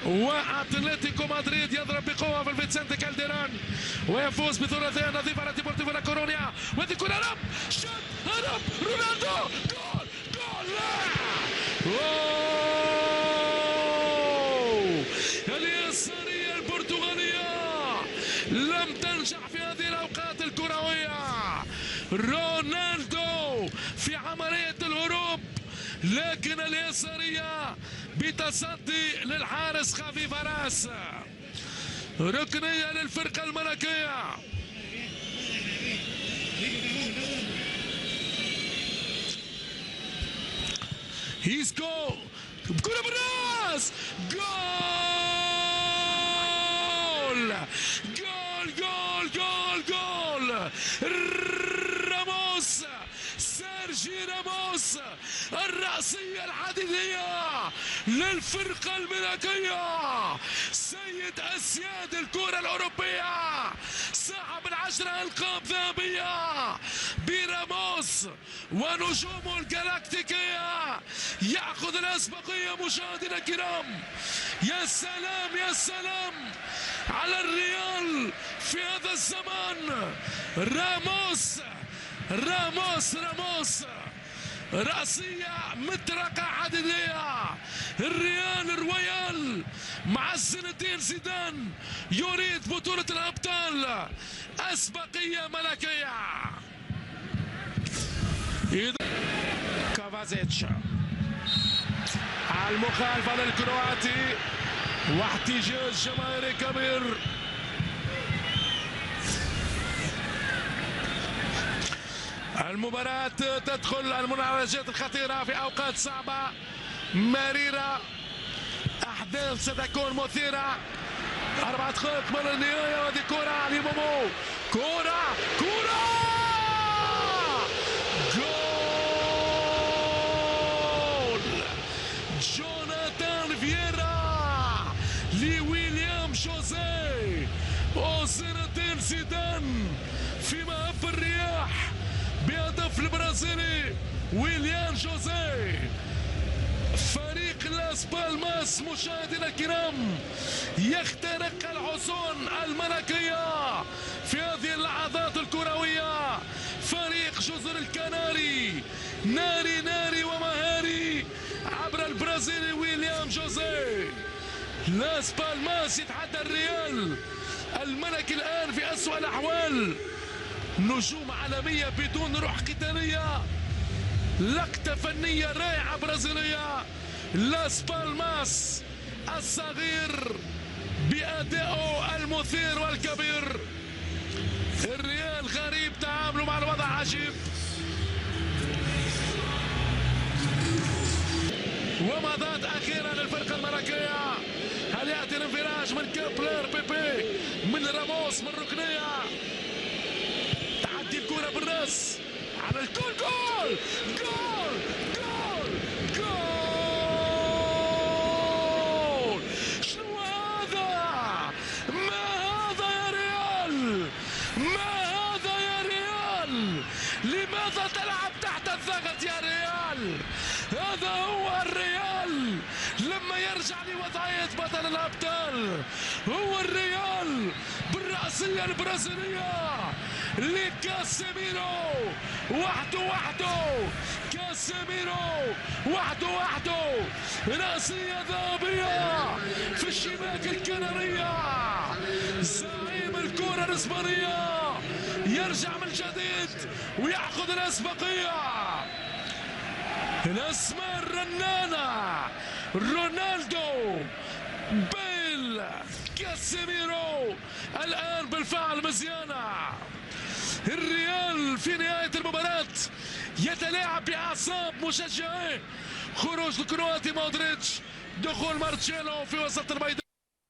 واتلتيكو مدريد يضرب بقوه في الفيتسنتي كالديران ويفوز بثلاثيه نظيفه على ديبورتيفو لا كورونيا. وهذه كره هرب شوت هرب رونالدو جول جول لا اليساريه البرتغاليه لم تنجح في هذه الاوقات الكرويه. رونالدو في عمليه الهروب لكن اليساريه بتصدي للحارس خافي فراس. ركنيه للفرقه الملكيه. هيسكو كره بالراس جول جول جول جول جول راموس سيرجي راموس الرأسية الحديدية للفرقة الملكية. سيد أسياد الكرة الأوروبية صاحب ال10 ألقاب ذهبية براموس ونجومه الجلاكتيكية يأخذ الأسبقية. مشاهدينا الكرام يا سلام يا سلام على الريال في هذا الزمان. راموس راموس راموس رأسية مطرقة حديدية. الرويال مع زين الدين زيدان يريد بطولة الأبطال. أسبقية ملكية. كافازيتش المخالفة للكرواتي واحتجاج جماهيري كبير. المباراة تدخل المناوشات الخطيرة في أوقات صعبة مريرة. أحداث ستكون مثيرة. 4 دقائق من النهاية وهذه كرة لمومو. كرة جول جوناثان فييرا لويليام جوزيه وزين الدين زيدان في مهب الرياح بهدف البرازيلي ويليام جوزيه. فريق لاس بالماس مشاهدينا الكرام يخترق الحصون الملكية في هذه اللحظات الكروية. فريق جزر الكناري ناري ناري ومهاري عبر البرازيلي ويليام جوزيه. لاس بالماس يتحدى الريال الملكي الآن في أسوأ الأحوال. نجوم عالمية بدون روح قتالية. لقطة فنية رائعة برازيلية. لاس بالماس الصغير بأدائه المثير والكبير. الريال غريب تعامله مع الوضع عجيب. ومضات أخيرا للفرقة الملكية. هل يأتي الانفراج من كابلر بيبي من راموس من ركنية؟ تعدي الكرة بالراس على الجول. جول جول جول جول. شنو هذا؟ ما هذا يا ريال؟ ما هذا يا ريال؟ لماذا تلعب تحت الضغط يا ريال؟ هذا هو الريال لما يرجع لوضعية بطل الأبطال. هو الريال بالرأسية البرازيلية لكاسيميرو وحده كاسيميرو وحده رأسية ذهبية في الشباك الكنارية. زعيم الكرة الإسبانية يرجع من جديد ويأخذ الأسبقية. الأسماء الرنانة رونالدو بيل كاسيميرو الآن بالفعل مزيانة. الريال في نهاية المباراة يتلاعب بأعصاب مشجعيه. خروج الكرواتي مودريتش، دخول مارتشيلو في وسط الميدان.